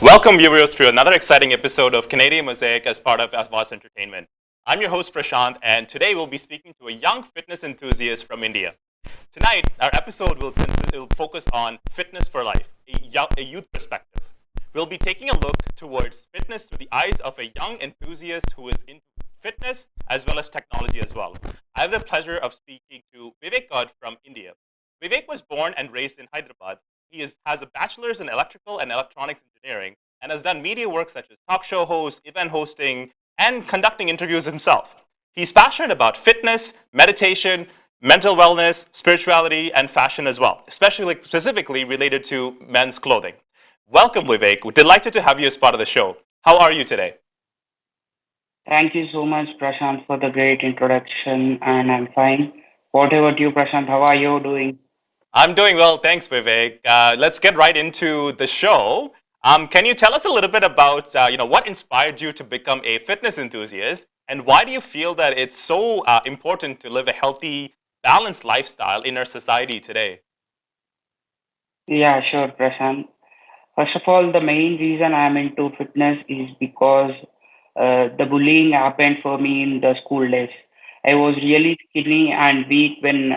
Welcome, viewers, to another exciting episode of Canadian Mosaic as part of Awaz Entertainment. I'm your host, Prashant, and today we'll be speaking to a young fitness enthusiast from India. Tonight, our episode will focus on fitness for life, a youth perspective. We'll be taking a look towards fitness through the eyes of a young enthusiast who is into fitness as well as technology as well. I have the pleasure of speaking to Vivek Goud from India. Vivek was born and raised in Hyderabad. Has a bachelor's in electrical and electronics engineering and has done media work such as talk show host, event hosting, and conducting interviews himself. He's passionate about fitness, meditation, mental wellness, spirituality, and fashion as well, especially specifically related to men's clothing. Welcome, Vivek. We're delighted to have you as part of the show. How are you today? Thank you so much, Prashant, for the great introduction, and I'm fine. What about you, Prashant? How are you doing? I'm doing well, thanks, Vivek. Let's get right into the show. Can you tell us a little bit about what inspired you to become a fitness enthusiast, and why do you feel that it's so important to live a healthy, balanced lifestyle in our society today? Yeah, sure, Prashant. First of all, the main reason I'm into fitness is because the bullying happened for me in the school days. I was really skinny and weak when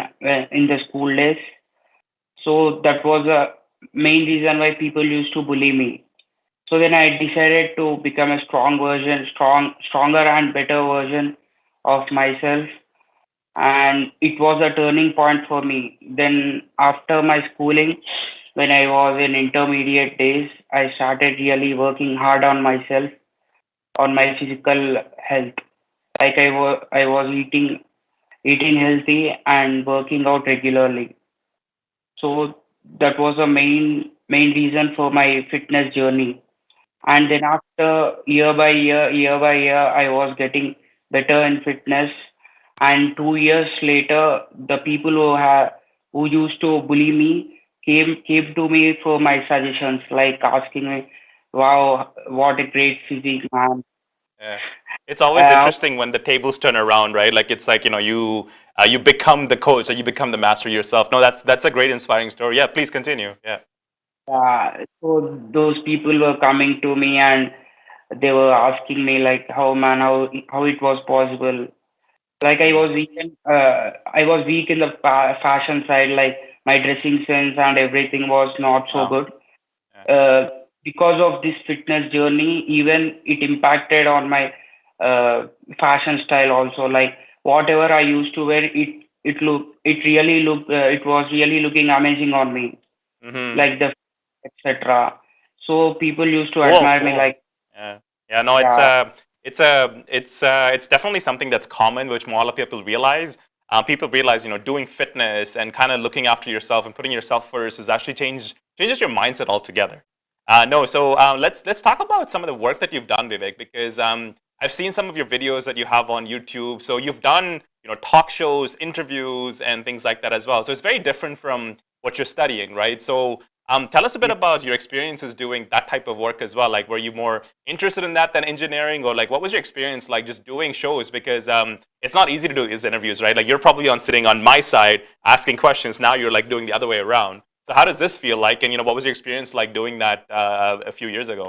in the school days, so that was the main reason why people used to bully me. So then I decided to become a stronger and better version of myself, and it was a turning point for me. Then after my schooling, when I was in intermediate days, I started really working hard on myself, on my physical health. Like I was eating healthy and working out regularly. So that was a main reason for my fitness journey. And then after year by year, I was getting better in fitness. And 2 years later, the people who used to bully me came to me for my suggestions, like asking me, "Wow, what a great physique, man!" Yeah. It's always Uh, interesting when the tables turn around, right? Like it's like you become the coach or you become the master yourself. No, that's a great inspiring story. Yeah, please continue. Yeah. so those people were coming to me and they were asking me like, how it was possible. Like Hmm. I was weak in the fashion side. Like my dressing sense and everything was not so Wow. good. Yeah. Uh, because of this fitness journey, even it impacted on my fashion style also. Like whatever I used to wear, it was really looking amazing on me. Hmm. Like the etc. So people used to Cool. admire me. Cool. Like Yeah. Yeah. No, yeah, it's definitely something that's common, which more a lot of people realize. People realize, doing fitness and kind of looking after yourself and putting yourself first is actually changes your mindset altogether. No, so let's talk about some of the work that you've done, Vivek, because I've seen some of your videos that you have on YouTube. So you've done, talk shows, interviews, and things like that as well. So it's very different from what you're studying, right? So tell us a bit about your experiences doing that type of work as well. Like, were you more interested in that than engineering, or like, what was your experience like just doing shows? Because it's not easy to do these interviews, right? Like, you're probably on sitting on my side asking questions. Now you're like doing the other way around. So how does this feel like? And what was your experience like doing that a few years ago?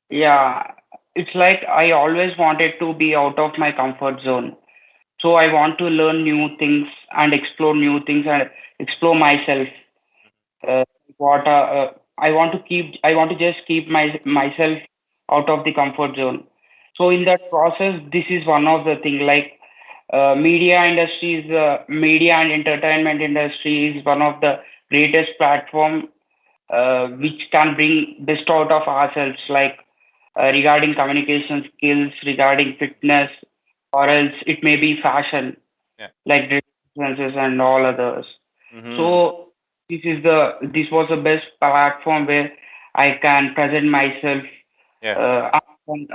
yeah. It's like I always wanted to be out of my comfort zone. So I want to learn new things and explore new things and explore myself. Uh, what I want to just keep myself out of the comfort zone. So in that process, this is one of the thing. Like media and entertainment industry is one of the greatest platform which can bring best out of ourselves. Like regarding communication skills, regarding fitness, or else it may be fashion, Yeah. like differences and all others. Hmm. So this was the best platform where I can present myself. Yeah.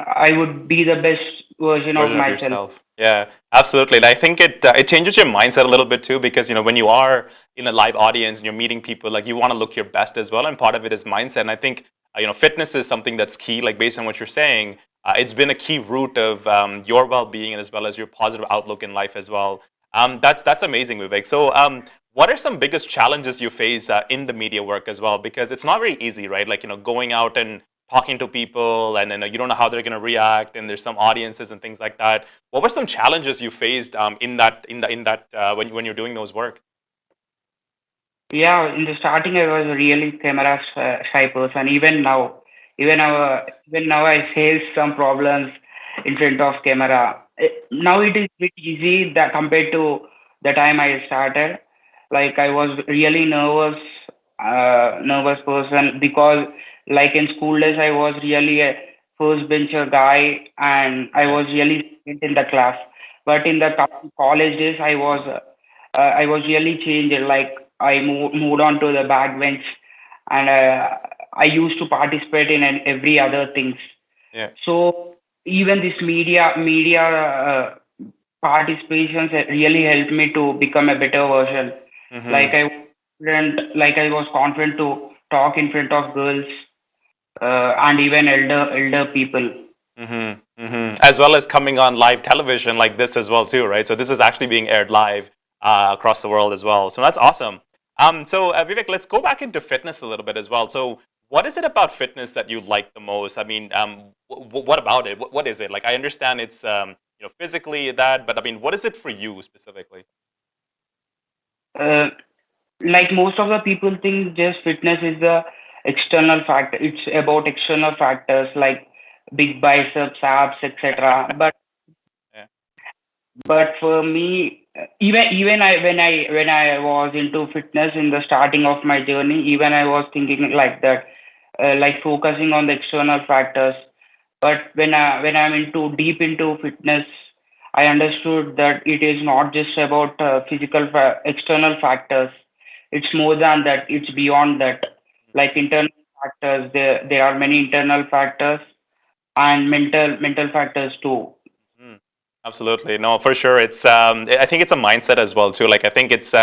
I would be the best version of Version of myself. yourself. Yeah, absolutely. And I think it changes your mindset a little bit too, because when you are in a live audience and you're meeting people, like you want to look your best as well, and part of it is mindset. And I think fitness is something that's key. Like based on what you're saying, it's been a key root of your well-being and as well as your positive outlook in life as well. That's amazing, Vivek. So what are some biggest challenges you face in the media work as well? Because it's not very easy, right? Like, going out and talking to people, and you don't know how they're going to react, and there's some audiences and things like that. What were some challenges you faced when you're doing those work? Yeah, in the starting, I was really camera shy person. Even now, I face some problems in front of camera. Now it is bit easy that compared to the time I started. Like I was really nervous person because like in school days, I was really a first bencher guy and I Yeah. was really silent in the class. But in the college days, I was really changed. Like I moved on to the backbench, and I used to participate in every other things. Yeah. So even this media participations really helped me to become a better version. Mm-hmm. Like I was confident to talk in front of girls and even elder people. Mm-hmm. Mm-hmm. As well as coming on live television like this as well too, right? So this is actually being aired live across the world as well. So that's awesome. So Vivek, let's go back into fitness a little bit as well. So what is it about fitness that you like the most? I mean, what about it? What is it? Like, I understand it's physically that, but I mean, what is it for you specifically? Uh, like most of the people think just fitness is the external factor. It's about external factors like big biceps, abs, etc. Yeah. But for me, even when I was into fitness in the starting of my journey, even I was thinking like that, like focusing on the external factors. But when I'm into deep into fitness, I understood that it is not just about external factors. It's more than that. It's beyond that. Like internal factors, there are many internal factors and mental factors too. Mm, absolutely. No, for sure. I think it's a mindset as well too. Like I think it's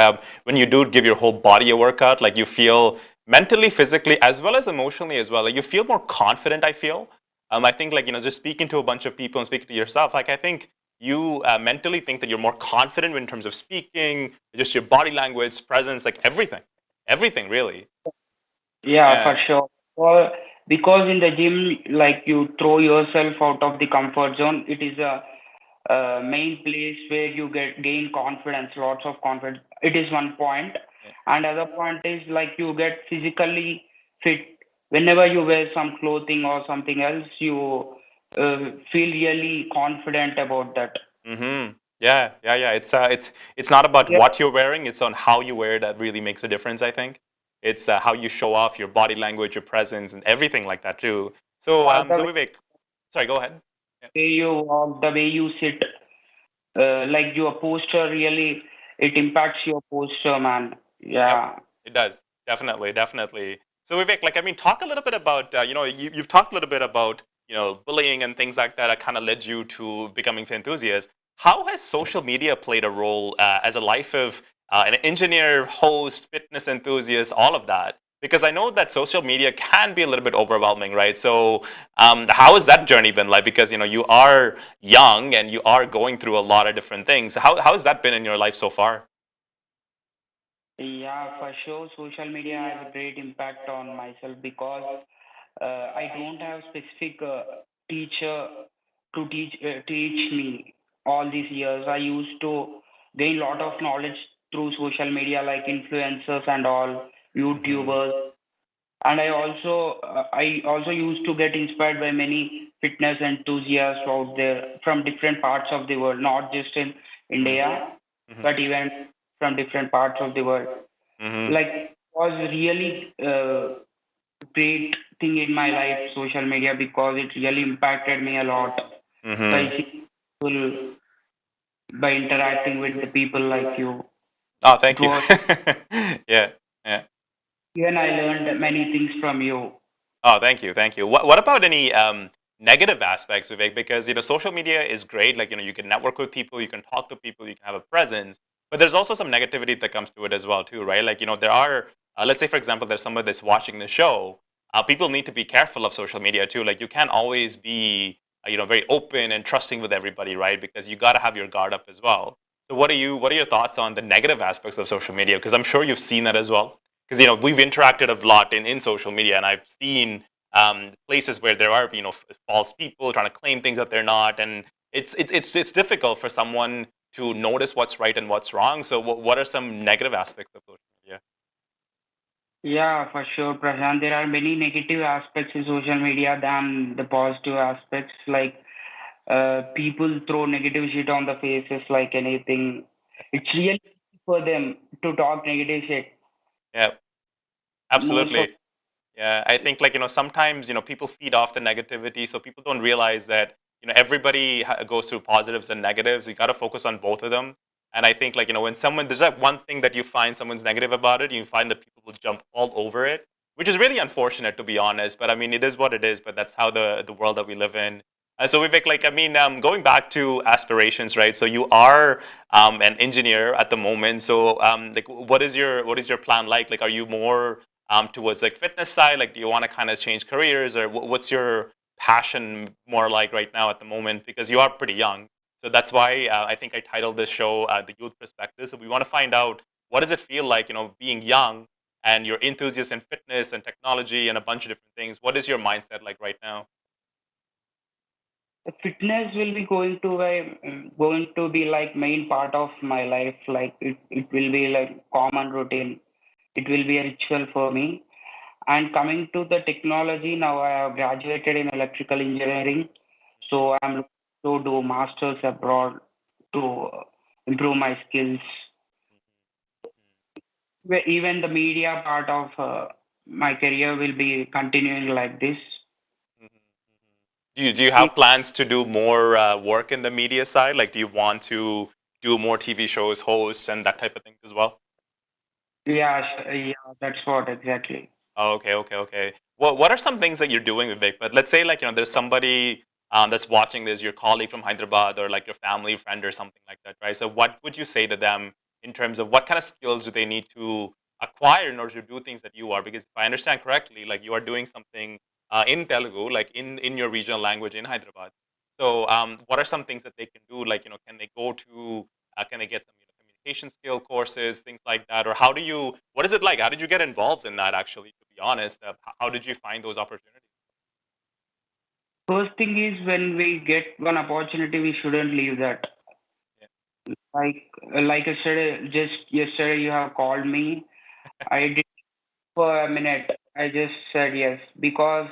when you do give your whole body a workout, like you feel mentally, physically, as well as emotionally as well. Like you feel more confident. I feel. I think like just speaking to a bunch of people and speaking to yourself. Like I think you mentally think that you're more confident in terms of speaking, just your body language, presence, like everything really. Yeah, for Yeah. sure. Well, because in the gym, like you throw yourself out of the comfort zone, it is a main place where you gain confidence, lots of confidence. It is one point, Yeah. and other point is like you get physically fit. Whenever you wear some clothing or something else, you feel really confident about that. Mm-hmm. Yeah, yeah, yeah. It's not about Yeah, what you're wearing. It's on how you wear that really makes a difference. I think it's how you show off your body language, your presence, and everything like that too. So, yeah, so Vivek, sorry, go ahead. Yeah. the way you walk, the way you sit, like your posture really, it impacts your posture, man. Yep, Yeah. it does. Definitely, definitely. So Vivek, like I mean, talk a little bit about you've talked a little bit about bullying and things like that. That kind of led you to becoming an enthusiast. How has social media played a role as a life of an engineer, host, fitness enthusiast, all of that? Because I know that social media can be a little bit overwhelming, right? So how has that journey been like? Because you are young and you are going through a lot of different things. How has that been in your life so far? Yeah, for sure. Social media has a great impact on myself because I don't have specific teacher to teach me all these years. I used to gain lot of knowledge through social media, like influencers and all, Hmm. YouTubers, and I also used to get inspired by many fitness enthusiasts out there from different parts of the world, not just in India, Hmm. but even from different parts of the world. Hmm. Like was really great thing in my life, social media, because it really impacted me a lot by Hmm. seeing people, by interacting with the people like you. Oh, It thank you. was Yeah, yeah. even I learned many things from you. Oh, thank you, thank you. What about any negative aspects, Vivek? Because social media is great. Like you can network with people, you can talk to people, you can have a presence. But there's also some negativity that comes to it as well, too, right? Like there are, let's say for example, there's somebody that's watching the show. People need to be careful of social media too. Like you can't always be very open and trusting with everybody, right? Because you got to have your guard up as well. So what are your thoughts on the negative aspects of social media? Because I'm sure you've seen that as well. Because we've interacted a lot in social media, and I've seen places where there are false people trying to claim things that they're not, and it's difficult for someone to notice what's right and what's wrong. So what are some negative aspects of social media? Yeah, for sure, Prashant. There are many negative aspects in social media than the positive aspects. Like people throw negative shit on the faces like anything. It's really easy for them to talk negative shit. Yeah, Most of absolutely. Yeah, I think sometimes people feed off the negativity, so people don't realize that everybody goes through positives and negatives. You got to focus on both of them. And I think when someone there's that one thing that you find someone's negative about it, you find that people will jump all over it, which is really unfortunate to be honest. But I mean, it is what it is. But that's how the world that we live in. So Vivek, going back to aspirations, right? So you are an engineer at the moment. So what is your plan like? Like, are you more towards like fitness side? Like, do you want to kind of change careers, or what's your passion more like right now at the moment? Because you are pretty young, so that's why I think I titled this show "The Youth Perspective." So we want to find out what does it feel like, being young and you're enthusiast in fitness and technology and a bunch of different things. What is your mindset like right now? fitness will be going to be like main part of my life. Like it will be like common routine. It will be a ritual for me. And coming to the technology, now I have graduated in electrical engineering, so I'm looking to do masters abroad to improve my skills. Even the media part of my career will be continuing like this. Mhm, mhm. Do you have plans to do more work in the media side? Like, do you want to do more TV shows, hosts, and that type of things as well? Yeah, yeah, that's what exactly. Oh, okay, okay, okay. What are some things that you're doing, Vivek? But let's say there's somebody that's watching this, your colleague from Hyderabad or like your family friend or something like that, right? So what would you say to them in terms of what kind of skills do they need to acquire in order to do things that you are? Because if I understand correctly, like you are doing something in Telugu, like in your regional language in Hyderabad. So what are some things that they can do? Like can they go to can they get some communication skill courses, things like that? Or what is it like? How did you get involved in that actually, to be honest? How did you find those opportunities? First thing is when we get one opportunity, we shouldn't leave that. Yeah. Like yesterday, just yesterday, you have called me. I did for a minute. I just said yes because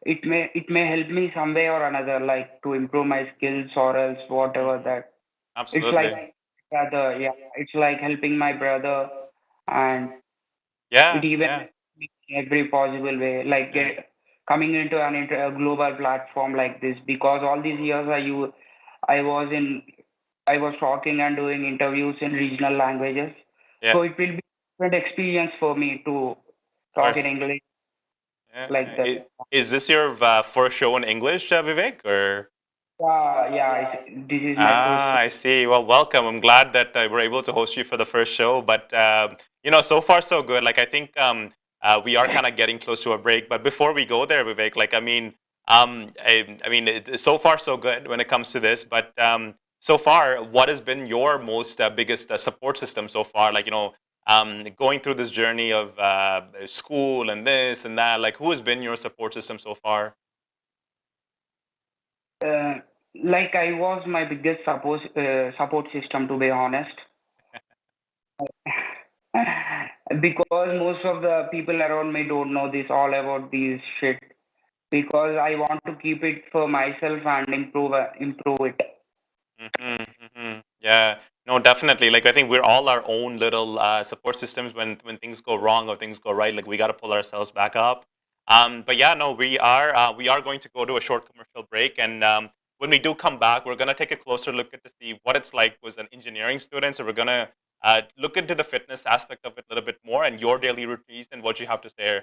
it may help me some way or another, like to improve my skills or else whatever Mhm. that. It's Absolutely. like brother, yeah. It's like helping my brother, and it Yeah, even yeah, in every possible way, like yeah. coming into a global platform like this. Because all these years I was in I was talking and doing interviews in regional languages, Yeah, so of it will be different experience for me to talk in course. English Yeah, like yeah. that. Is this your first show in English, Vivek, or? Yeah, this is my first. Ah, I see. Well, welcome. I'm glad that we're able to host you for the first show. But so far so good. Like I think we are kind of getting close to a break. But before we go there, Vivek, so far so good when it comes to this. But so far, what has been your most biggest support system so far? Like going through this journey of school and this and that. Like who has been your support system so far? Uh, like I was my biggest support system, to be honest. Because most of the people around me don't know this all about these shit. Because I want to keep it for myself and improve it. Yeah, no, definitely. Like I think we're all our own little support systems when things go wrong or things go right. Like we got to pull ourselves back up. But yeah, no, we are going to go to a short commercial break, and when we do come back, we're gonna take a closer look at to see what it's like as an engineering student. So we're gonna look into the fitness aspect of it a little bit more and your daily routines and what you have to say.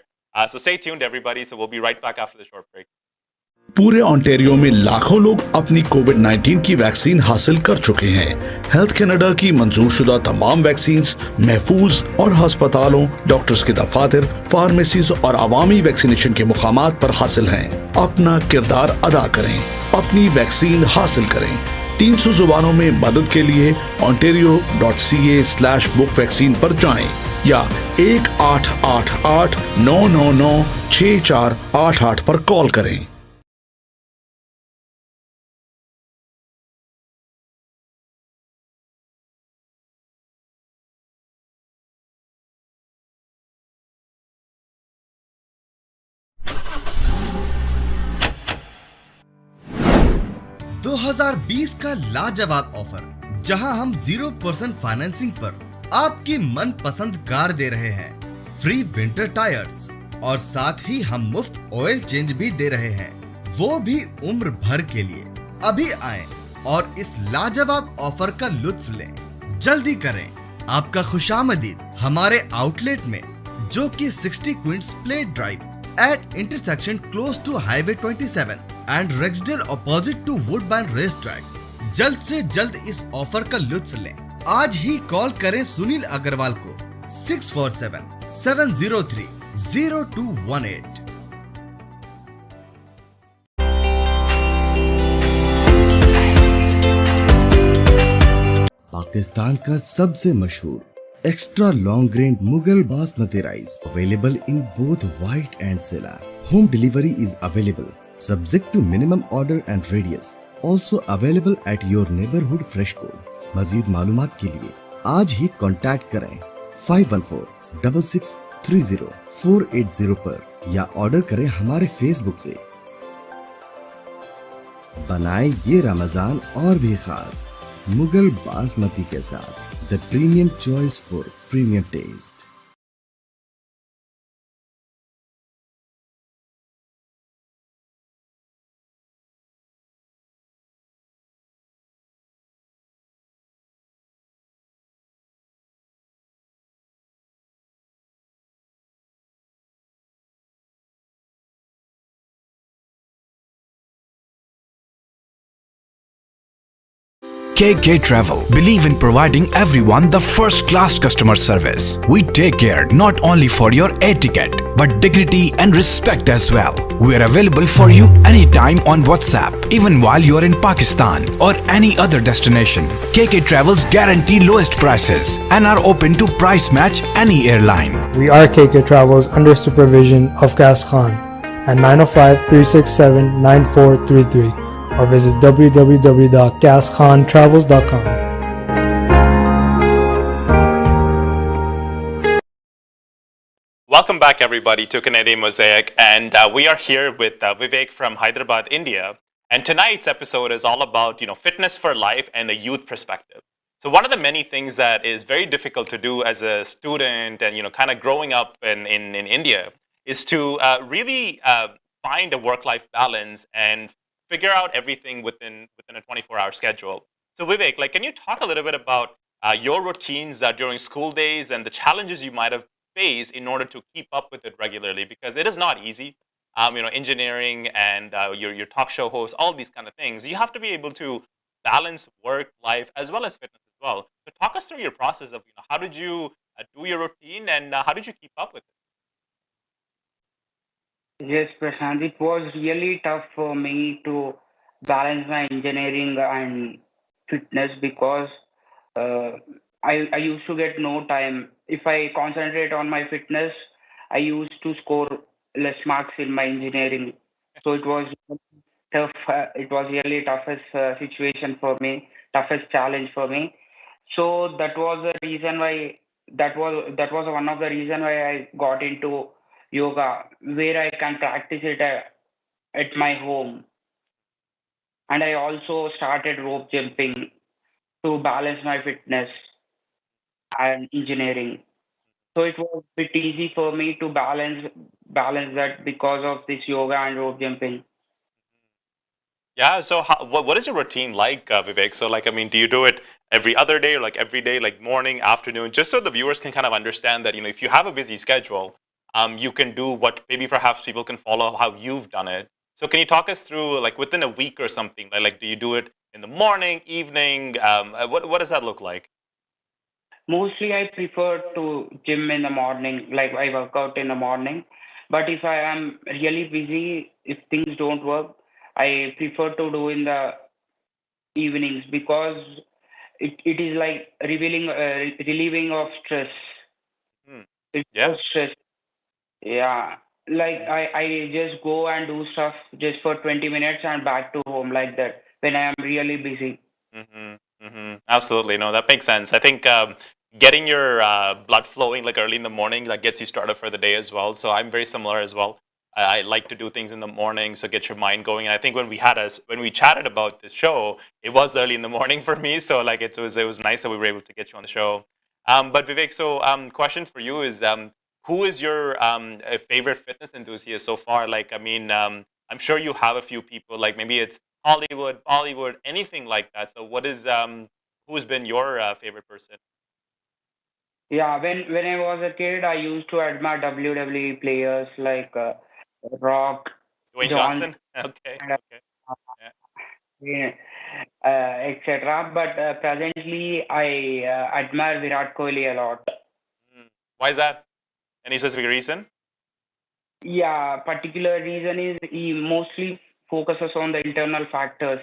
So stay tuned, everybody. So we'll be right back after the short break. पूरे Ontario में लाखों लोग अपनी कोविड-19 की vaccine हासिल कर चुके हैं। हेल्थ कनाडा की मंजूरशुदा तमाम वैक्सीन्स महफूज और अस्पतालों, डॉक्टर्स के दफातर, फार्मेसीज और अवामी वैक्सीनेशन के मुकामात पर हासिल हैं। अपना किरदार अदा करें, अपनी वैक्सीन हासिल करें। 300 जुबानों में मदद के लिए ontario.ca/book vaccine पर जाएं या 1-888-999-6488 पर कॉल करें। दो 2020 का लाजवाब ऑफर, जहां हम 0% फाइनेंसिंग पर आपकी मनपसंद कार दे रहे हैं, फ्री विंटर टायर्स और साथ ही हम मुफ्त ऑयल चेंज भी दे रहे हैं, वो भी उम्र भर के लिए। अभी आएं और इस लाजवाब ऑफर का लुत्फ लें। जल्दी करें, आपका खुशामदीद हमारे आउटलेट में, जो कि 60 Queens plate drive at intersection close to highway 27 and Rexdale opposite to Woodbine race track. जल्द से जल्द इस ऑफर का लुत्फ लें। आज ही कॉल करें सुनील अग्रवाल को 647-703-0218। पाकिस्तान का सबसे मशहूर extra long grain Mughal basmati rice, available in both white and sella. Home delivery is available subject to minimum order and radius, also available at your neighborhood fresh co। मजीद मालूमात के लिए आज ही कांटेक्ट करें 5146630480 पर या ऑर्डर करें हमारे फेसबुक से। बनाए ये रमजान और भी खास मुगल बासमती के साथ, the premium choice for premium taste. KK Travel believe in providing everyone the first-class customer service. We take care not only for your air ticket, but dignity and respect as well. We are available for you anytime on WhatsApp, even while you are in Pakistan or any other destination. KK Travels guarantee lowest prices and are open to price match any airline. We are KK Travels under supervision of Gas Khan at 905-367-9433. or visit www.gaskhontravels.com. Welcome back, everybody, to Canadian Mosaic, and we are here with Vivek from Hyderabad, India. And tonight's episode is all about fitness for life and a youth perspective. So one of the many things that is very difficult to do as a student and kind of growing up in India is to really find a work-life balance and figure out everything within a 24-hour schedule. So Vivek, can you talk a little bit about your routines during school days and the challenges you might have faced in order to keep up with it regularly? Because it is not easy. Engineering and your talk show host, all these kind of things. You have to be able to balance work, life, as well as fitness as well. So talk us through your process of how did you do your routine and how did you keep up with it? Yes, Prashant, it was really tough for me to balance my engineering and fitness because I used to get no time. If I concentrate on my fitness, I used to score less marks in my engineering. So it was tough. It was really toughest situation for me, toughest challenge for me. So that was the reason why that was one of the reason why I got into yoga, where I can practice it at my home. And I also started rope jumping to balance my fitness and engineering. So it was a bit easy for me to balance that because of this yoga and rope jumping. Yeah. So what is your routine like, Vivek? So do you do it every other day or every day, like morning, afternoon, just so the viewers can kind of understand that, if you have a busy schedule, you can do what maybe perhaps people can follow how you've done it. So can you talk us through within a week or something, do you do it in the morning, evening? What does that look like? Mostly I prefer to gym in the morning, like I work out in the morning. But if I am really busy, if things don't work, I prefer to do in the evenings because it is like relieving of stress. Hmm. It's Yeah. so stress. Yeah. Like I just go and do stuff just for 20 minutes and back to home like that when I am really busy. Absolutely. No, that makes sense. I think getting your blood flowing like early in the morning that gets you started for the day as well. So I'm very similar as well. I like to do things in the morning, so get your mind going. And I think when we chatted about this show, it was early in the morning for me. So like it was nice that we were able to get you on the show. But Vivek, so question for you is who is your favorite fitness enthusiast so far? Like, I mean, I'm sure you have a few people. Like maybe it's Hollywood, Bollywood, anything like that. So what is who's been your favorite person? Yeah, when I was a kid, I used to admire WWE players like Rock, Dwayne John, Johnson? Okay, and okay. Yeah. etc. But presently, I admire Virat Kohli a lot. Mm. Why is that? Any specific reason? Yeah, particular reason is he mostly focuses on the internal factors,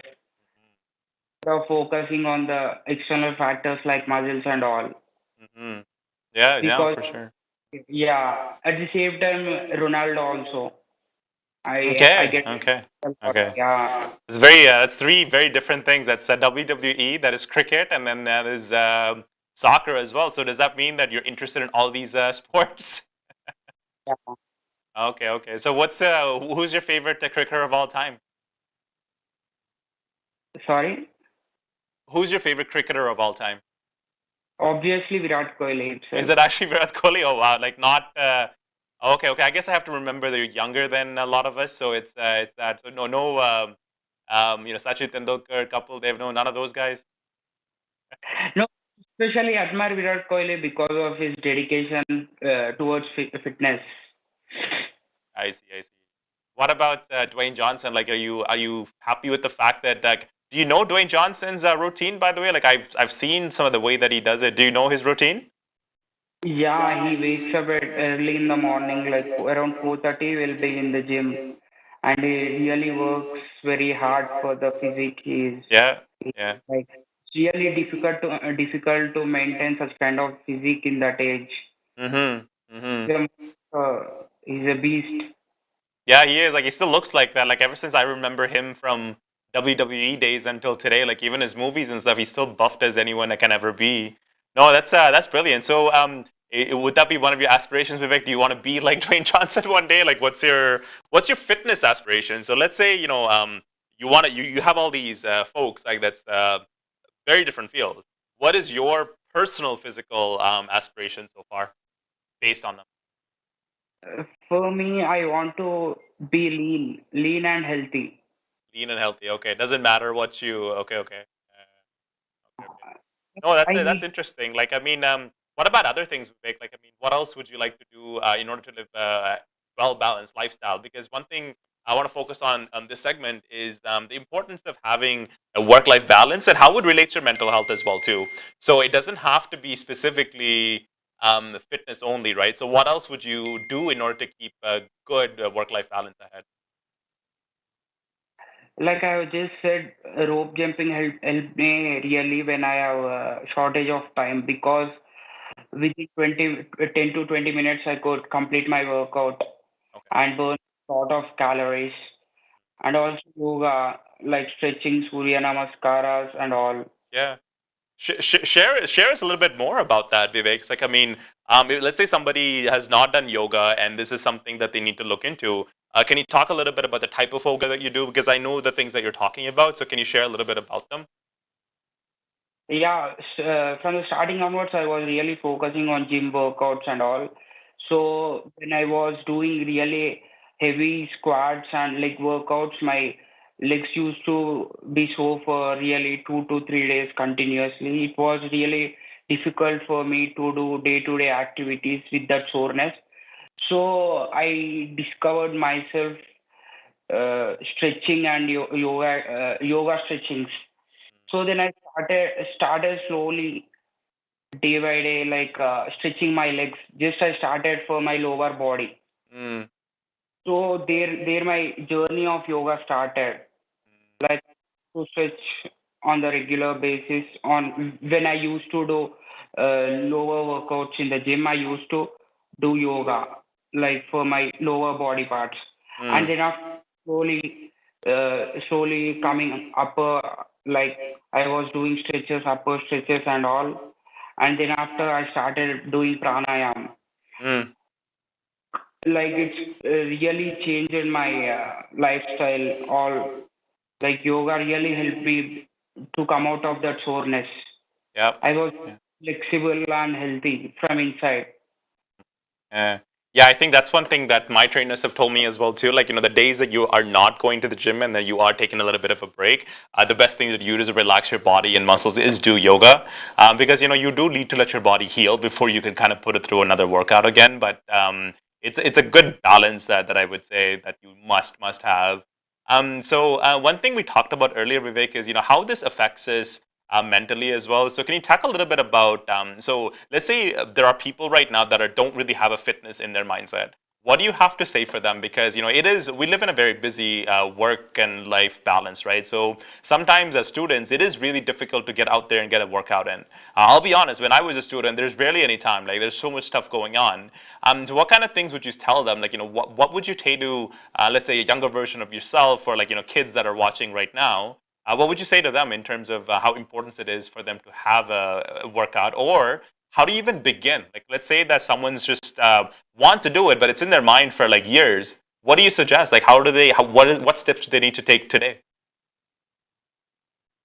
instead of focusing on the external factors like muscles and all. Mm-hmm. Yeah, yeah, Because for sure. yeah, at the same time, Ronaldo also. I Okay, get okay, a lot. okay. Yeah. It's very that's three very different things. That's WWE, that is cricket, and then that is soccer as well. So does that mean that you're interested in all these sports? Yeah. Okay, okay. So who's your favorite cricketer of all time? Sorry. Who's your favorite cricketer of all time? Obviously, Virat Kohli Is itself. it actually Virat Kohli? Oh wow, like not. Okay, okay. I guess I have to remember that you're younger than a lot of us, so it's that. So no, no. Sachin Tendulkar, Kapil Dev, no, none of those guys. No, especially admire Virat Kohli because of his dedication towards fitness. I see, I see. What about Dwayne Johnson? Like, are you happy with the fact that like, do you know Dwayne Johnson's routine? By the way, like I've seen some of the way that he does it. Do you know his routine? Yeah, he wakes up at early in the morning, like around 4:30, will be in the gym, and he really works very hard for the physique. Yeah, He's yeah. like it's really difficult to maintain such kind of physique in that age. Mm-hmm. Mm-hmm. He's he's a beast. Yeah, he is. Like he still looks like that. Like ever since I remember him from WWE days until today, like even his movies and stuff, he's still buffed as anyone that can ever be. No, that's brilliant. So, would that be one of your aspirations, Vivek? Do you want to be like Dwayne Johnson one day? Like, what's your fitness aspiration? So, let's say you have all these folks like that's very different fields. What is your personal physical aspiration so far, based on them? For me, I want to be lean and healthy. Lean and healthy. Okay, doesn't matter what you. Okay, okay. Okay, okay. No, that's I it. need That's interesting. Like, I mean, what about other things, Vivek? Like, I mean, what else would you like to do in order to live a well-balanced lifestyle? Because one thing I want to focus on this segment is the importance of having a work-life balance and how it relates to your mental health as well too. So it doesn't have to be specifically fitness only, right? So what else would you do in order to keep a good work-life balance ahead? like I just said, rope jumping helped me really when I have a shortage of time because within 10 to 20 minutes I could complete my workout Okay. and burn a lot of calories. And also yoga, like stretching, Surya Namaskaras and all. Yeah. Share us a little bit more about that, Vivek. It's like, I mean, let's say somebody has not done yoga and this is something that they need to look into. Can you talk a little bit about the type of yoga that you do? Because I know the things that you're talking about. So can you share a little bit about them? Yeah, from the starting onwards, I was really focusing on gym workouts and all. So when I was doing really heavy squats and leg workouts, my legs used to be sore for really 2 to 3 days continuously. It was really difficult for me to do day-to-day activities with that soreness. So I discovered myself stretching and yoga stretchings. So then I started slowly day by day, like stretching my legs. Just I started for my lower body. Mm, So there my journey of yoga started. Like to stretch on the regular basis. On when I used to do lower workouts in the gym, I used to do yoga, like for my lower body parts, and Mm. then after slowly coming upper, like I was doing stretches, upper stretches and all, and then after I started doing pranayam. Mm. Like it's really changed my lifestyle. All like yoga really helped me to come out of that soreness. Yep. I was Yeah. flexible and healthy from inside. Uh, yeah, I think that's one thing that my trainers have told me as well too. Like, the days that you are not going to the gym and that you are taking a little bit of a break, the best thing to do is relax your body and muscles is do yoga, because you do need to let your body heal before you can kind of put it through another workout again. But it's a good balance that I would say that you must have. So one thing we talked about earlier, Vivek, is how this affects us mentally as well. So can you talk a little bit about, so let's say there are people right now that don't really have a fitness in their mindset. What do you have to say for them? Because we live in a very busy work and life balance, right? So sometimes as students, it is really difficult to get out there and get a workout in. I'll be honest, when I was a student, there's barely any time. Like there's so much stuff going on. So what kind of things would you tell them? Like what would you say to let's say a younger version of yourself, or like kids that are watching right now? What would you say to them in terms of how important it is for them to have a workout, or how do you even begin? Like, let's say that someone's just wants to do it, but it's in their mind for like years. What do you suggest? Like, what steps do they need to take today?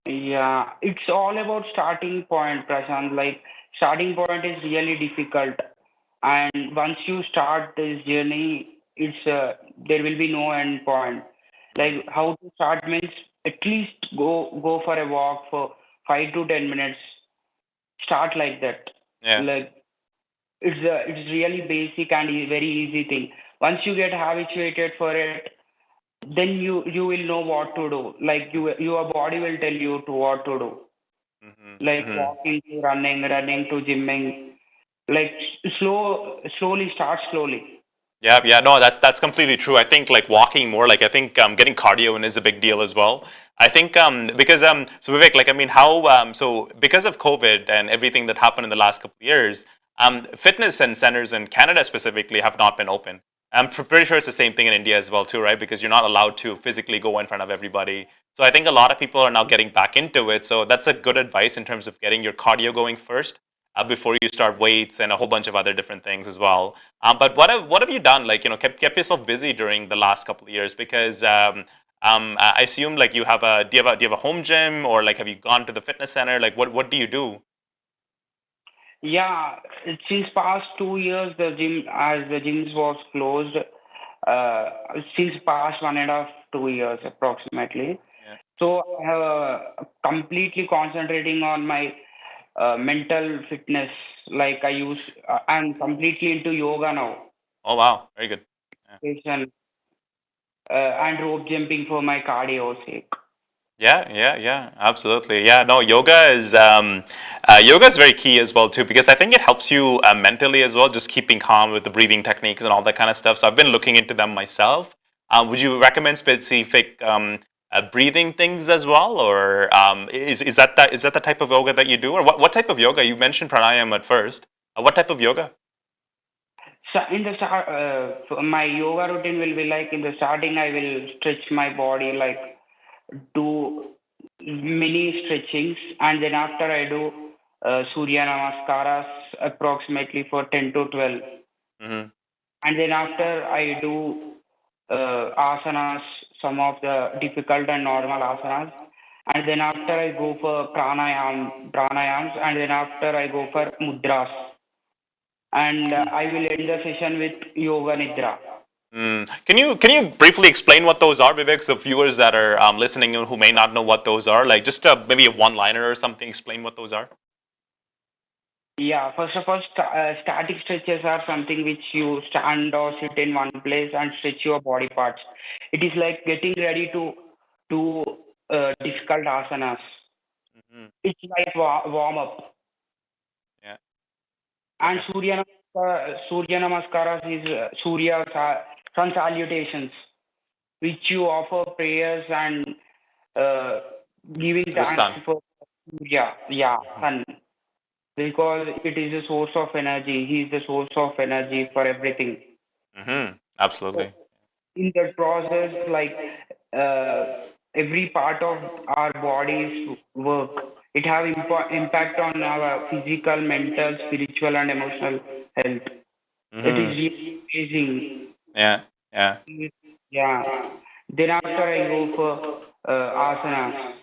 Yeah, it's all about starting point, Prashant. Like starting point is really difficult, and once you start this journey, it's there will be no end point. Like how to start means at least go for a walk for 5 to 10 minutes. Start like that. Yeah. Like it's really basic and very easy thing. Once you get habituated for it, then you will know what to do. Like your body will tell you to what to do. Hmm. Like Hmm. walking to running to gymming. Like slowly start slowly. Yeah, yeah, no, that's completely true. I think like walking more, like I think getting cardio in is a big deal as well. I think because so Vivek, like I mean, how so because of COVID and everything that happened in the last couple of years, fitness and centers in Canada specifically have not been open. I'm pretty sure it's the same thing in India as well too, right? Because you're not allowed to physically go in front of everybody. So I think a lot of people are now getting back into it. So that's a good advice in terms of getting your cardio going first before you start weights and a whole bunch of other different things as well. But what have you done? Like kept yourself busy during the last couple of years because I assume like you have a do you have a home gym, or like have you gone to the fitness center? Like what do you do? Yeah, since past 2 years the gyms was closed. Since past 1.5 2 years approximately. Yeah. So I have completely concentrating on my mental fitness. Like I'm completely into yoga now. Oh wow, very good. Yeah. Meditation, and rope jumping for my cardio sake. Yeah, absolutely. Yeah, no, yoga is very key as well too, because I think it helps you mentally as well, just keeping calm with the breathing techniques and all that kind of stuff. So I've been looking into them myself. Would you recommend specific breathing things as well, or is that the type of yoga that you do, or what type of yoga? You mentioned pranayama at first. What type of yoga? So in the start, my yoga routine will be like in the starting I will stretch my body, like do mini stretchings, and then after I do Surya Namaskaras approximately for 10 to 12, Hmm. and then after I do asanas, some of the difficult and normal asanas, and then after I go for pranayams, and then after I go for mudras, and I will end the session with yoga nidra. Can you briefly explain what those are, Vivek? So viewers that are listening who may not know what those are, like just maybe a one-liner or something. Explain what those are. Yeah, first of all, static stretches are something which you stand or sit in one place and stretch your body parts. It is like getting ready to do difficult asanas. Hmm. It's like warm up. Yeah. And Okay. Surya Namaskaras is sun salutations, which you offer prayers and uh, giving To the sun. thanks for sun, because it is a source of energy. He is the source of energy for everything. So Absolutely. in that process, like uh, every part of our body's work, it have impact on our physical, mental, spiritual, and emotional health. It is Hmm. really amazing. Yeah. Yeah. Yeah. Then after I go for asanas.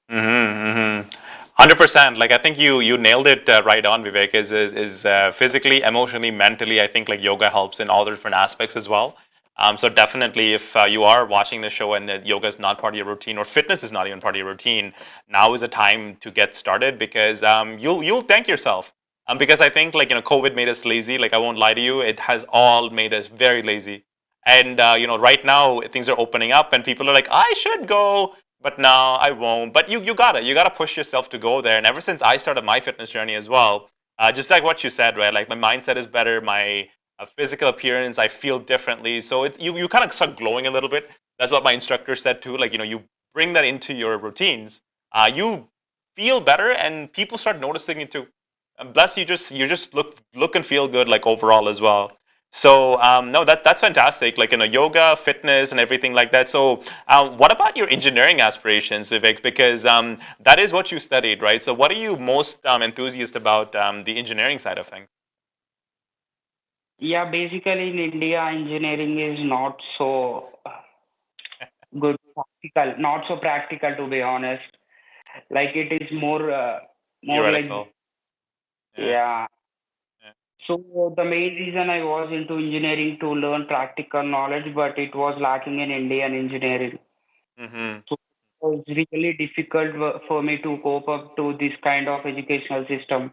Mm-hmm, mm-hmm. 100%. Like I think you nailed it right on, Vivek. Is physically, emotionally, mentally. I think like yoga helps in all the different aspects as well. So definitely, if you are watching the show and yoga is not part of your routine or fitness is not even part of your routine, now is the time to get started because you'll thank yourself. Because I think like COVID made us lazy. Like I won't lie to you, it has all made us very lazy. And right now things are opening up and people are like, I should go, but no, I won't. But you gotta push yourself to go there. And ever since I started my fitness journey as well, just like what you said, right? Like my mindset is better, my physical appearance, I feel differently. So it's you kind of start glowing a little bit. That's what my instructor said too. Like you bring that into your routines, you feel better, and people start noticing it too. And plus, you just look and feel good like overall as well. So no, that's fantastic. Like yoga, fitness, and everything like that. So what about your engineering aspirations, Vivek? Because that is what you studied, right? So what are you most enthusiast about the engineering side of things? Yeah, basically in India, engineering is not so good practical, not so practical to be honest. Like it is more like Theoretical. Yeah. yeah. Yeah. So the main reason I was into engineering to learn practical knowledge, but it was lacking in Indian engineering. Mm-hmm. So it was really difficult for me to cope up to this kind of educational system.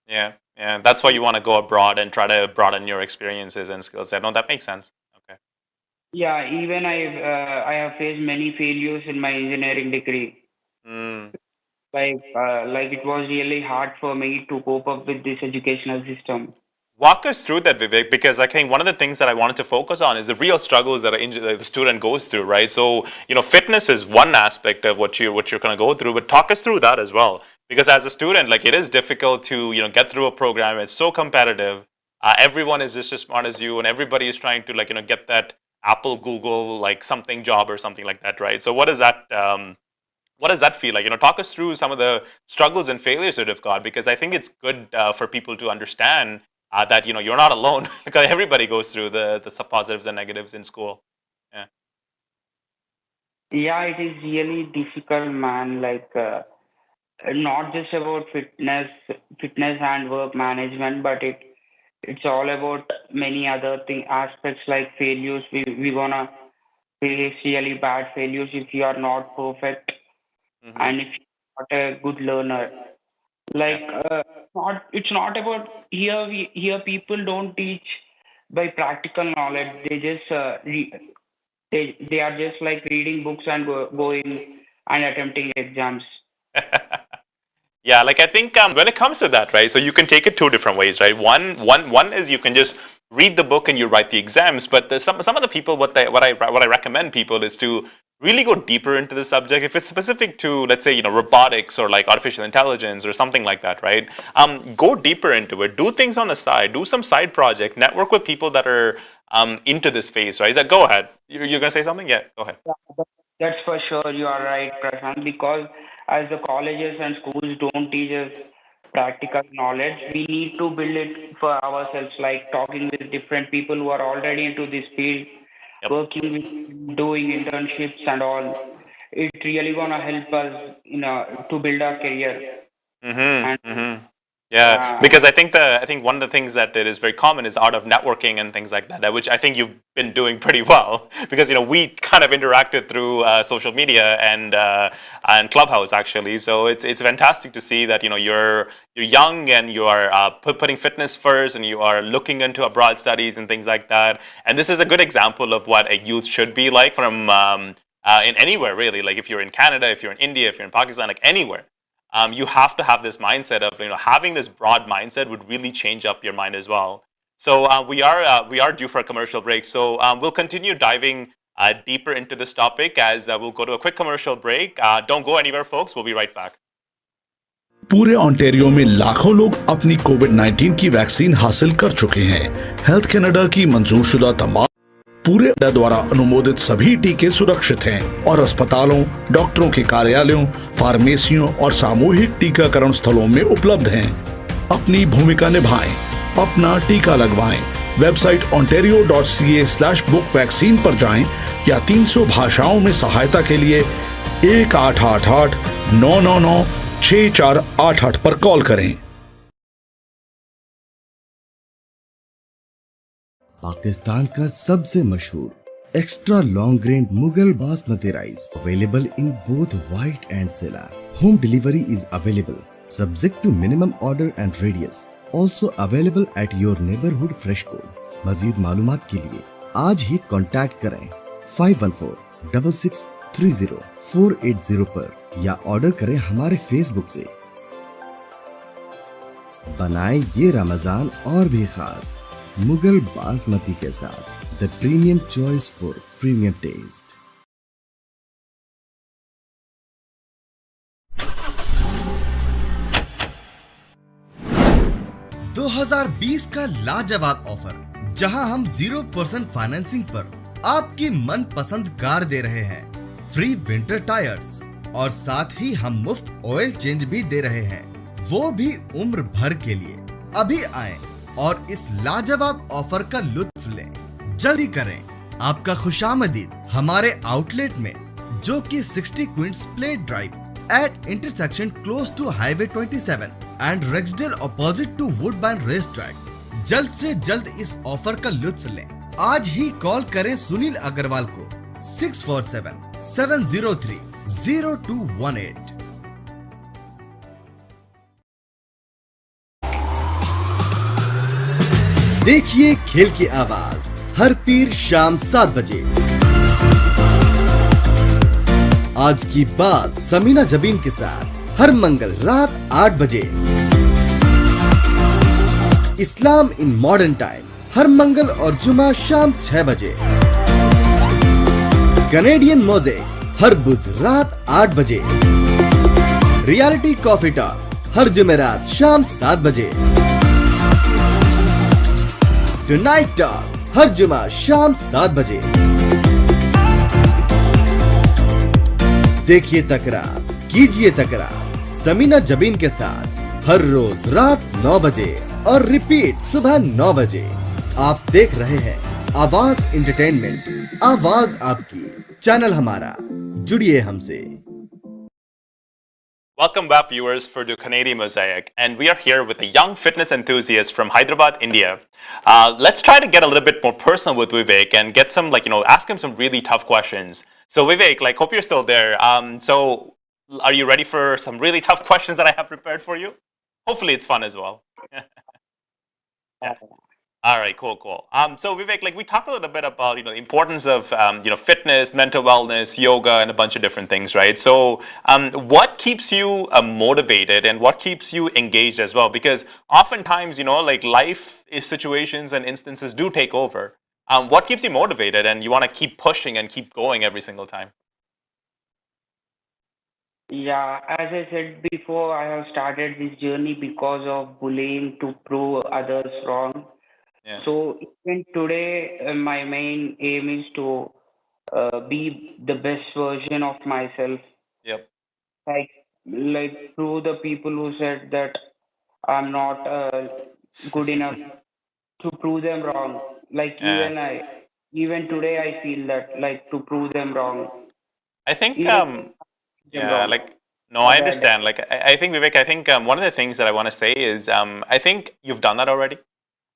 Yeah. Yeah. That's why you want to go abroad and try to broaden your experiences and skill set. No, that makes sense. Okay. Yeah, even I have faced many failures in my engineering degree. Mm. Like it was really hard for me to cope up with this educational system. Walk us through that, Vivek, because I think one of the things that I wanted to focus on is the real struggles that the student goes through, right? So, fitness is one aspect of what you're going to go through, but talk us through that as well, because as a student, like it is difficult to get through a program. It's so competitive. Everyone is just as smart as you, and everybody is trying to get that Apple, Google, like something job or something like that, right? So, what does that feel like? Talk us through some of the struggles and failures that you've got, because I think it's good for people to understand that you're not alone because everybody goes through the positives and negatives in school. Yeah. Yeah, it is really difficult, man. Not just about fitness and work management, but it's all about many other aspects like failures. We gonna face really bad failures if you are not perfect Hmm. and if you're not a good learner. Yeah. Like not it's not about here people don't teach by practical knowledge. They are just like reading books and going and attempting exams. Yeah, like I think when it comes to that, right? So you can take it two different ways, right? One is you can just read the book and you write the exams. But there's some of the people, what I recommend people is to really go deeper into the subject. If it's specific to, let's say, robotics or like artificial intelligence or something like that, right? Go deeper into it. Do things on the side. Do some side project. Network with people that are into this space, right? Is that go ahead? You're gonna say something? Yeah, go ahead. Yeah, that's for sure. You are right, Prashant. Because as the colleges and schools don't teach us practical knowledge, we need to build it for ourselves. Like talking with different people who are already into this field, Yep. working with, doing internships and all. It really gonna help us, to build our career. And Mm-hmm. Mm-hmm. Yeah, yeah, because I think one of the things that it is very common is art of networking and things like that, which I think you've been doing pretty well because we kind of interacted through social media and Clubhouse actually. So it's fantastic to see that you're young and you are putting fitness first and you are looking into abroad studies and things like that. And this is a good example of what a youth should be like from in anywhere really. Like if you're in Canada, if you're in India, if you're in Pakistan, like anywhere, you have to have this mindset of having this broad mindset would really change up your mind as well. So we are due for a commercial break. So we'll continue diving deeper into this topic as we'll go to a quick commercial break. Don't go anywhere, folks. We'll be right back. पूरे Ontario में लाखों लोग अपनी कोविड-19 की vaccine हासिल कर चुके हैं। हेल्थ कनाडा की मंजूरशुदा तमाम पूरे द्वारा अनुमोदित सभी टीके सुरक्षित हैं और अस्पतालों, डॉक्टरों के कार्यालयों, फार्मेसियों और सामूहिक टीकाकरण स्थलों में उपलब्ध हैं। अपनी भूमिका निभाएं, अपना टीका लगवाएं। वेबसाइट ontario.ca/book वैक्सीन पर जाएं या 300 भाषाओं में सहायता के लिए 1-888-999-6488 पर कॉल करें। पाकिस्तान का सबसे मशहूर extra long grain Mughal basmati rice available in both white and sella. Home delivery is available subject to minimum order and radius. Also available at your neighbourhood Fresh Co. मजीद मालूमात के लिए आज ही कॉन्टैक्ट करें 5146630480 पर या ऑर्डर करें हमारे फेसबुक से। बनाए ये रमजान और भी खास मुगल बासमती के साथ, the premium choice for premium taste. $2020 का लाजवाब ऑफर, जहां हम 0% फाइनेंसिंग पर आपकी मनपसंद कार दे रहे हैं, फ्री विंटर टायर्स, और साथ ही हम मुफ्त ऑयल चेंज भी दे रहे हैं, वो भी उम्र भर के लिए। अभी आएं और इस लाजवाब ऑफर का लुत्फ लें। जल्दी करें, आपका खुशामदीद हमारे आउटलेट में, जो कि 60 Queens plate drive at intersection close to highway 27 and Rexdale opposite to Woodbine race track. जल्द से जल्द इस ऑफर का लुत्फ लें। आज ही कॉल करें सुनील अग्रवाल को 647-703-0218। देखिए खेल की आवाज हर पीर शाम 7 बजे। आज की बात समीना जबीन के साथ हर मंगल रात 8 बजे। इस्लाम इन मॉडर्न टाइम हर मंगल और जुमा शाम 6 बजे। कनेडियन मोज़ेक हर बुध रात 8 बजे। रियलिटी कॉफी टॉक हर जुमेरात शाम 7 बजे। टुनाइट टॉक हर जुमा शाम 7 बजे। देखिए तकरार, कीजिए तकरार समीना जबीन के साथ हर रोज रात 9 बजे और रिपीट सुबह 9 बजे। आप देख रहे हैं आवाज एंटरटेनमेंट, आवाज आपकी, चैनल हमारा, जुड़िए हमसे। Welcome back, viewers, for the Canadian Mosaic, and we are here with a young fitness enthusiast from Hyderabad, India. Let's try to get a little bit more personal with Vivek and get some, ask him some really tough questions. So, Vivek, hope you're still there. So, are you ready for some really tough questions that I have prepared for you? Hopefully, it's fun as well. Yeah. All right, cool. So Vivek, we talked a little bit about the importance of fitness, mental wellness, yoga, and a bunch of different things, right? So what keeps you motivated and what keeps you engaged as well? Because oftentimes life is situations and instances do take over. What keeps you motivated and you want to keep pushing and keep going every single time? Yeah, as I said before, I have started this journey because of bullying to prove others wrong. Yeah. So even today, my main aim is to be the best version of myself. Yep. Like prove the people who said that I'm not good enough, to prove them wrong. Even today I feel that to prove them wrong. I think Yeah, no, I understand. I think Vivek, one of the things that I want to say is I think you've done that already.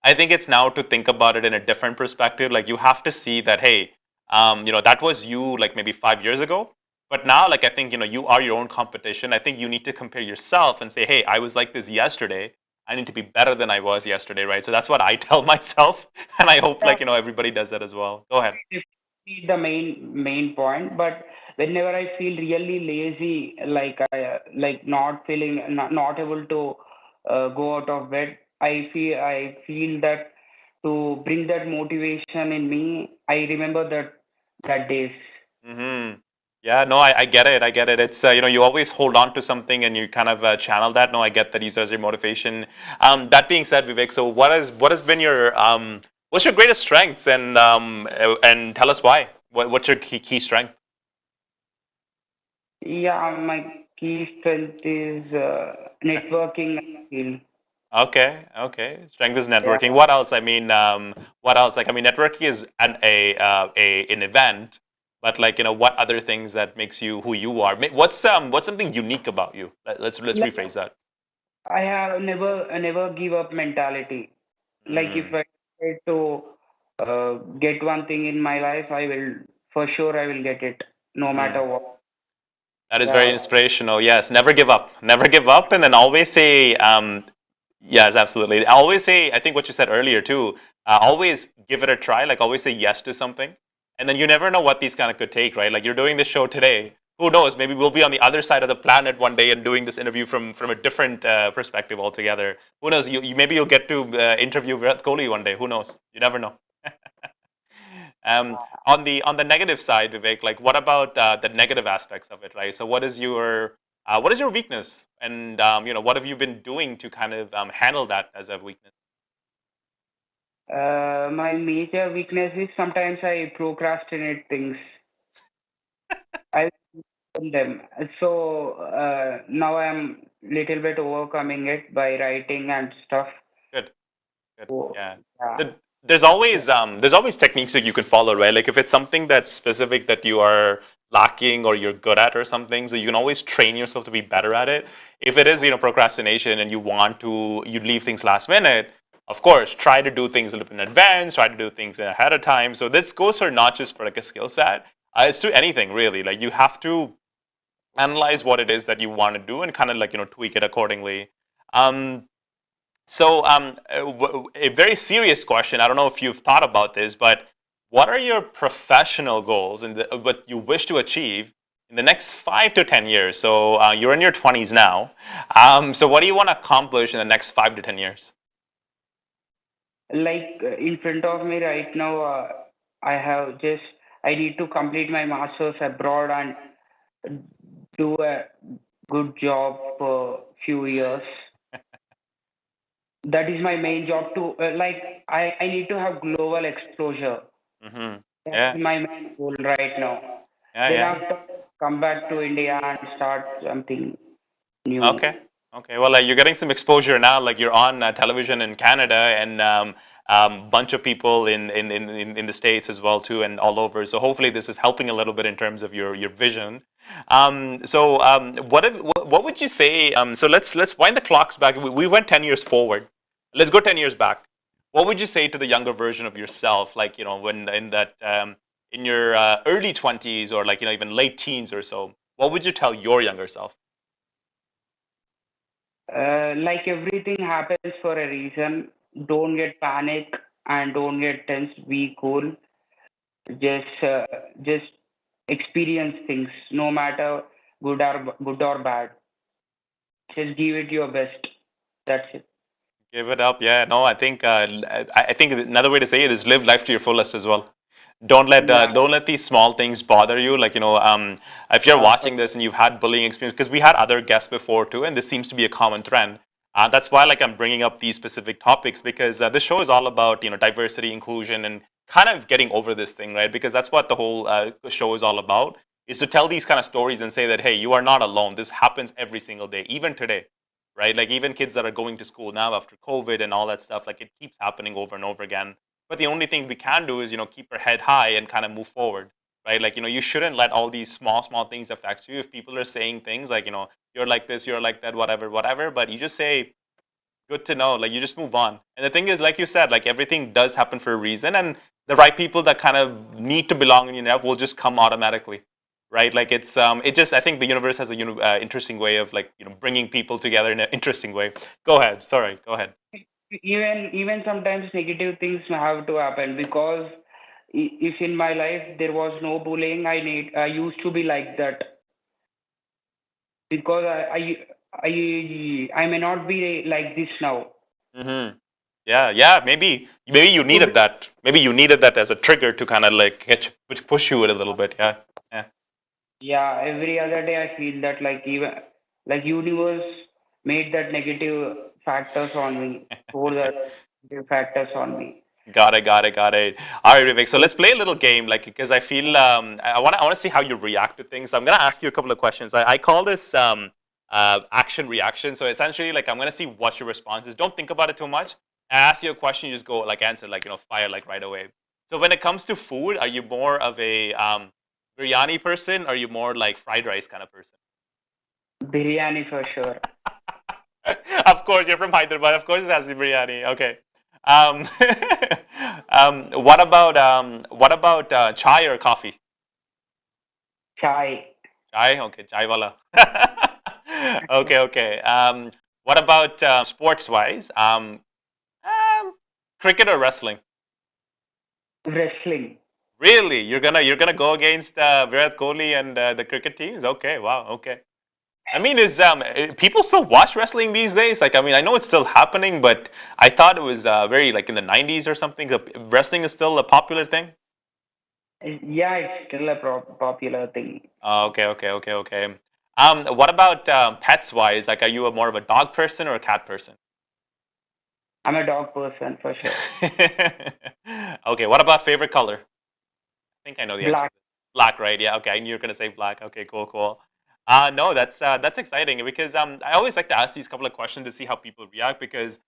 I think it's now to think about it in a different perspective. You have to see that, hey, that was you maybe 5 years ago. But now, I think, you are your own competition. I think you need to compare yourself and say, hey, I was like this yesterday. I need to be better than I was yesterday, right? So that's what I tell myself. And I hope, everybody does that as well. Go ahead. The main point, but whenever I feel really lazy, not able to go out of bed, I feel that to bring that motivation in me, I remember that that days. Mm-hmm. Yeah, no, I get it. I get it. It's you always hold on to something and you kind of channel that. No, I get that. Use as your motivation. That being said, Vivek, so what has been your what's your greatest strengths and tell us why. What's your key strength? Yeah, my key strength is networking skill. Okay. Strength is Yeah. networking. What else? I mean, what else? Like, I mean, networking is an event, but like, what other things that makes you who you are? What's something unique about you? Let's Like, rephrase that. I have never give up mentality. Like if Mm. I try to get one thing in my life, I will for sure I will get it, no Mm-hmm. matter what. That is very Yeah. inspirational. Yes, never give up. Never give up, and then always say, yes, absolutely. I always say, I think what you said earlier too, always give it a try. Like always say yes to something. And then you never know what these kind of could take, right? Like you're doing this show today. Who knows? Maybe we'll be on the other side of the planet one day and doing this interview from a different perspective altogether. Who knows? Maybe you'll get to interview Virat Kohli one day. Who knows? You never know. On the negative side, Vivek, like what about the negative aspects of it, right? So what is your weakness, and what have you been doing to kind of handle that as a weakness? My major weakness is sometimes I procrastinate things. I do them. So now I'm little bit overcoming it by writing and stuff. Good. Good. So Yeah. yeah. There's always techniques that you can follow, right? Like if it's something that's specific that you are lacking or you're good at or something, so you can always train yourself to be better at it. If it is, procrastination and you leave things last minute, of course, try to do things a little bit in advance, try to do things ahead of time. So this goes for not just for like a skill set, it's to anything really. Like you have to analyze what it is that you want to do and kind of like, tweak it accordingly. Um, a very serious question. I don't know if you've thought about this, but what are your professional goals and what you wish to achieve in the next 5 to 10 years? So you're in your 20s now. So what do you want to accomplish in the next 5 to 10 years? Like in front of me right now, I need to complete my masters abroad and do a good job for few years. That is my main job to I need to have global exposure. Mm-hmm. That's Yeah, my main goal right now. yeah, Then yeah. after come back to India and start something new. Okay. Okay. Well, you're getting some exposure now. Like you're on television in Canada and bunch of people in the States as well too, and all over. So hopefully this is helping a little bit in terms of your vision. What would you say? So let's wind the clocks back. We went 10 years forward. Let's go 10 years back. What would you say to the younger version of yourself? Like when in your early 20s or like even late teens or so. What would you tell your younger self? Like everything happens for a reason. Don't get panic and don't get tense. Be cool. Just experience things, no matter good or bad. Just give it your best. That's it. Give it up. Yeah. No, I think another way to say it is live life to your fullest as well. Yeah. Don't let these small things bother you. Like if you're watching this and you've had bullying experience, because we had other guests before too, and this seems to be a common trend. That's why like I'm bringing up these specific topics because this show is all about diversity, inclusion, and kind of getting over this thing, right? Because that's what the whole show is all about. Is to tell these kind of stories and say that hey, you are not alone. This happens every single day, even today, right? Like even kids that are going to school now after COVID and all that stuff, like it keeps happening over and over again. But the only thing we can do is, keep our head high and kind of move forward, right? Like, you shouldn't let all these small things affect you. If people are saying things like, you're like this, you're like that, whatever, but you just say, good to know, like you just move on. And the thing is, like you said, like everything does happen for a reason, and the right people that kind of need to belong in your network will just come automatically, right? Like it just, I think the universe has a interesting way of like, bringing people together in an interesting way. Go ahead. Sorry. Go ahead. Even sometimes negative things have to happen because if in my life there was no bullying, I used to be like that because I may not be like this now. Mm-hmm. Yeah. Maybe you needed that. Maybe you needed that as a trigger to kind of like push you a little bit. Yeah. Yeah, every other day I feel that like even like universe made that negative factors on me, pour that negative factors on me. Got it. All right, Vivek. So let's play a little game, like because I feel I want to see how you react to things. So I'm gonna ask you a couple of questions. I call this action reaction. So essentially, like I'm gonna see what your response is. Don't think about it too much. I ask you a question, you just go like answer like fire like right away. So when it comes to food, are you more of a biryani person? Or are you more like fried rice kind of person? Biryani for sure. Of course, you're from Hyderabad. Of course, it has to be biryani. Okay. Um, what about chai or coffee? Chai. Chai. Okay, chai wala. Okay. What about sports wise? Cricket or wrestling? Wrestling. Really? You're gonna go against Virat Kohli and the cricket teams? Okay. Wow. Okay. I mean, is people still watch wrestling these days? Like, I mean, I know it's still happening, but I thought it was very like in the '90s or something. Wrestling is still a popular thing. Yeah, it's still a popular thing. Okay. What about pets wise? Like, are you more of a dog person or a cat person? I'm a dog person for sure. Okay. What about favorite color? I think I know the answer. Black. Black, right? Yeah. Okay. I knew you were gonna say black. Okay. Cool. No, that's exciting because I always like to ask these couple of questions to see how people react because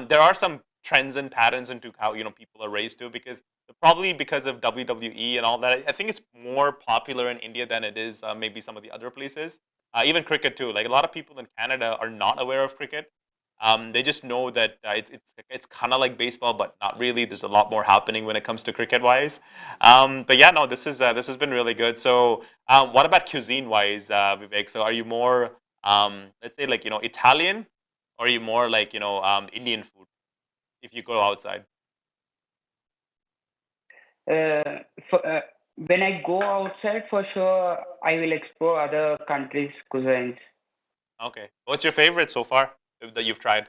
there are some trends and patterns into how people are raised to because probably because of WWE and all that. I think it's more popular in India than it is maybe some of the other places. Even cricket too. Like a lot of people in Canada are not aware of cricket. They just know that it's kind of like baseball, but not really. There's a lot more happening when it comes to cricket wise. But yeah, no, this has been really good. So, what about cuisine wise, Vivek? So, are you more let's say like Italian, or are you more like Indian food if you go outside? Uh, when I go outside, for sure, I will explore other countries' cuisines. Okay, what's your favorite so far that you've tried?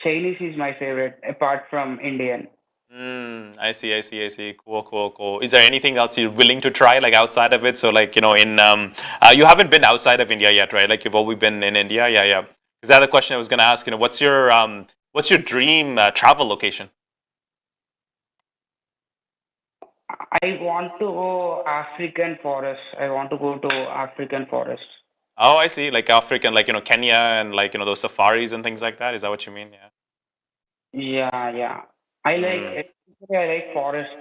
Chinese is my favorite, apart from Indian. I see. Cool. Is there anything else you're willing to try, like outside of it? So, like, you haven't been outside of India yet, right? Like, you've always been in India. Yeah. Is that the question I was going to ask? What's your dream travel location? I want to go African forest. I want to go to African forest. Oh, I see. Like African, like, Kenya and like, those safaris and things like that. Is that what you mean? Yeah. Yeah. Mm, I like forest.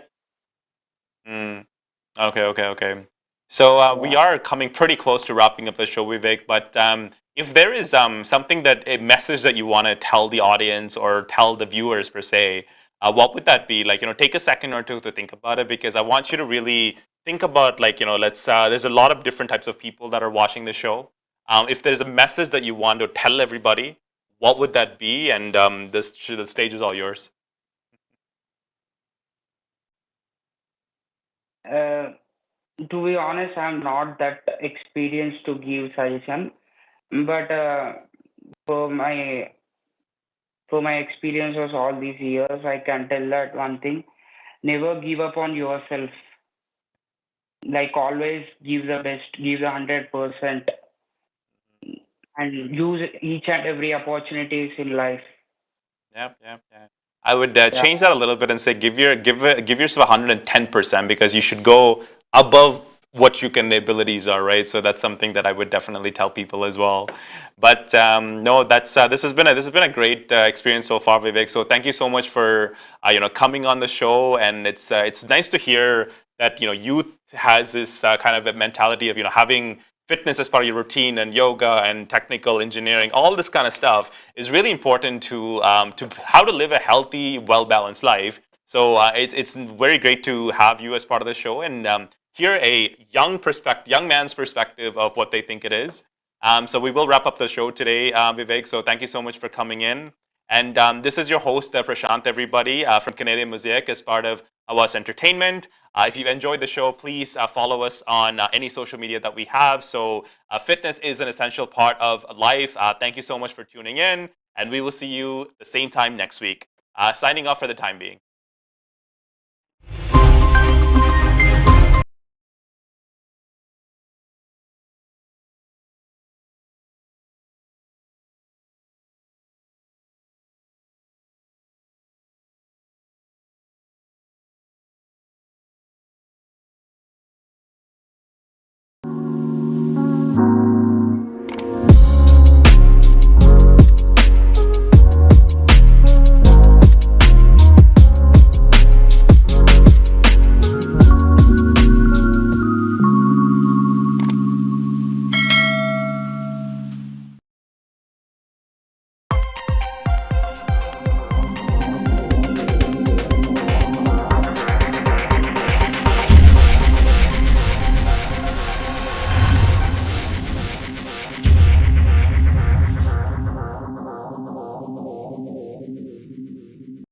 mm. Okay. So we Yeah. are coming pretty close to wrapping up the show, Vivek. But if there is something a message that you want to tell the audience or tell the viewers per se, what would that be? Like, take a second or two to think about it because I want you to really think about like, let's. There's a lot of different types of people that are watching the show. If there's a message that you want to tell everybody, what would that be? And the stage is all yours. Uh, to be honest, I'm not that experienced to give suggestion, but for my for my experiences all these years, I can tell that one thing: never give up on yourself. Like always, give the best, give the 100%, and use each and every opportunities in life. Yeah. I would Yeah. change that a little bit and say give yourself 110% because you should go above what you can abilities are, right? So that's something that I would definitely tell people as well. But no, that's this has been a great experience so far, Vivek. So thank you so much for coming on the show, and it's nice to hear that youth has this kind of a mentality of having fitness as part of your routine and yoga and technical engineering, all this kind of stuff is really important to how to live a healthy, well balanced life. So it's very great to have you as part of the show and hear a young man's perspective of what they think it is. So we will wrap up the show today, Vivek. So thank you so much for coming in. And this is your host, Prashant, everybody, from Canadian Mosaic as part of Awaz Entertainment. If you've enjoyed the show, please follow us on any social media that we have. So fitness is an essential part of life. Thank you so much for tuning in. and we will see you the same time next week. Signing off for the time being.